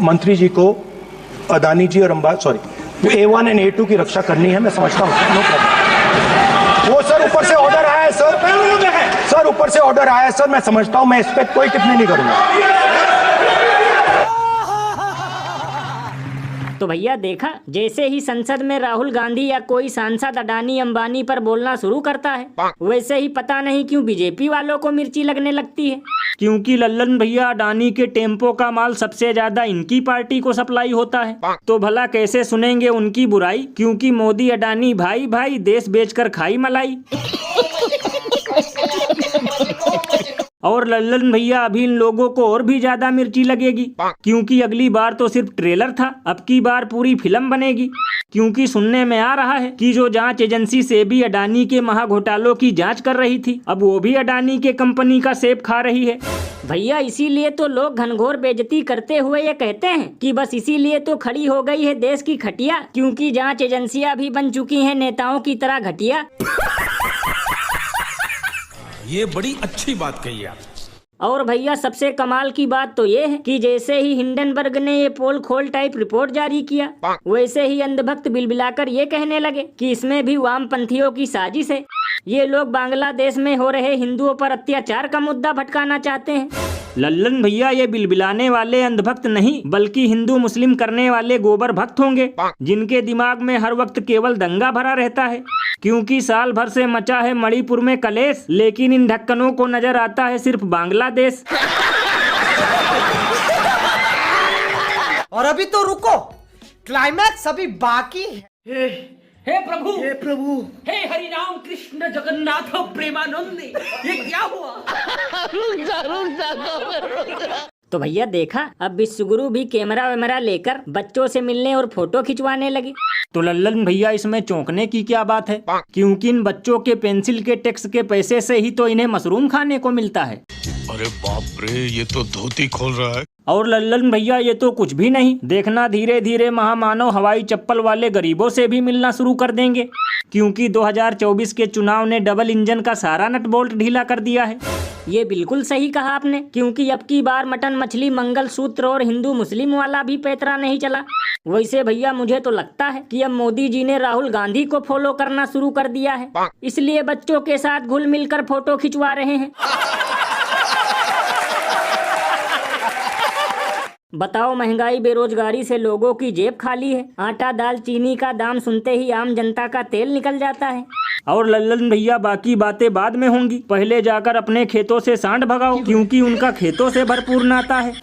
मंत्री जी को अदानी जी और A1 एंड A2 की रक्षा करनी है, मैं समझता हूँ, नो प्रॉब्लम। वो सर ऊपर से ऑर्डर आया है सर ऊपर से ऑर्डर आया है सर, मैं समझता हूँ, मैं इस पर कोई टिप्पणी नहीं करूंगा। तो भैया देखा, जैसे ही संसद में राहुल गांधी या कोई सांसद अडानी अंबानी पर बोलना शुरू करता है, वैसे ही पता नहीं क्यों बीजेपी वालों को मिर्ची लगने लगती है। क्योंकि लल्लन भैया अडानी के टेम्पो का माल सबसे ज्यादा इनकी पार्टी को सप्लाई होता है, तो भला कैसे सुनेंगे उनकी बुराई, क्योंकि मोदी अडानी भाई भाई देश बेचकर खाई मलाई। और लल्लन भैया अभी इन लोगों को और भी ज्यादा मिर्ची लगेगी, क्योंकि अगली बार तो सिर्फ ट्रेलर था, अब की बार पूरी फिल्म बनेगी। क्योंकि सुनने में आ रहा है कि जो जांच एजेंसी से भी अडानी के महाघोटालों की जांच कर रही थी, अब वो भी अडानी के कंपनी का सेब खा रही है। भैया इसीलिए तो लोग घनघोर बेइज्जती करते हुए ये कहते हैं कि बस इसीलिए तो खड़ी हो गई है देश की खटिया, क्योंकि जांच एजेंसियां भी बन चुकी हैं नेताओं की तरह घटिया। ये बड़ी अच्छी बात कही आप। और भैया सबसे कमाल की बात तो ये है कि जैसे ही हिंडनबर्ग ने ये पोल खोल टाइप रिपोर्ट जारी किया, वैसे ही अंधभक्त बिलबिलाकर ये कहने लगे कि इसमें भी वामपंथियों की साजिश है। ये लोग बांग्लादेश में हो रहे हिंदुओं पर अत्याचार का मुद्दा भटकाना चाहते हैं। लल्लन भैया ये बिलबिलाने वाले अंधभक्त नहीं, बल्कि हिंदू मुस्लिम करने वाले गोबर भक्त होंगे, जिनके दिमाग में हर वक्त केवल दंगा भरा रहता है। क्योंकि साल भर से मचा है मणिपुर में कलेश, लेकिन इन ढक्कनों को नजर आता है सिर्फ बांग्लादेश। और अभी तो रुको, क्लाइमैक्स अभी बाकी है। हे प्रभु, हे हरि राम कृष्ण जगन्नाथ प्रेमानंद, ये क्या हुआ? तो भैया देखा, अब विश्वगुरु भी कैमरा वैमरा लेकर बच्चों से मिलने और फोटो खिंचवाने लगे। तो लल्लन भैया इसमें चौंकने की क्या बात है, क्योंकि इन बच्चों के पेंसिल के टैक्स के पैसे से ही तो इन्हें मशरूम खाने को मिलता है। अरे बाप रे, ये तो धोती खोल रहा है। और लल्लन भैया ये तो कुछ भी नहीं, देखना धीरे धीरे महामानव हवाई चप्पल वाले गरीबों से भी मिलना शुरू कर देंगे, क्योंकि 2024 के चुनाव ने डबल इंजन का सारा नट बोल्ट ढीला कर दिया है। ये बिल्कुल सही कहा आपने, क्योंकि अब की बार मटन मछली मंगल सूत्र और हिंदू मुस्लिम वाला भी पैतरा नहीं चला। वैसे भैया मुझे तो लगता है कि अब मोदी जी ने राहुल गांधी को फॉलो करना शुरू कर दिया है, इसलिए बच्चों के साथ घुल मिलकर फोटो खिंचवा रहे हैं। बताओ, महंगाई बेरोजगारी से लोगों की जेब खाली है। आटा दाल चीनी का दाम सुनते ही आम जनता का तेल निकल जाता है। और लल्लन भैया बाकी बातें बाद में होंगी, पहले जाकर अपने खेतों से सांड भगाओ, क्योंकि उनका खेतों से भरपूर नाता है।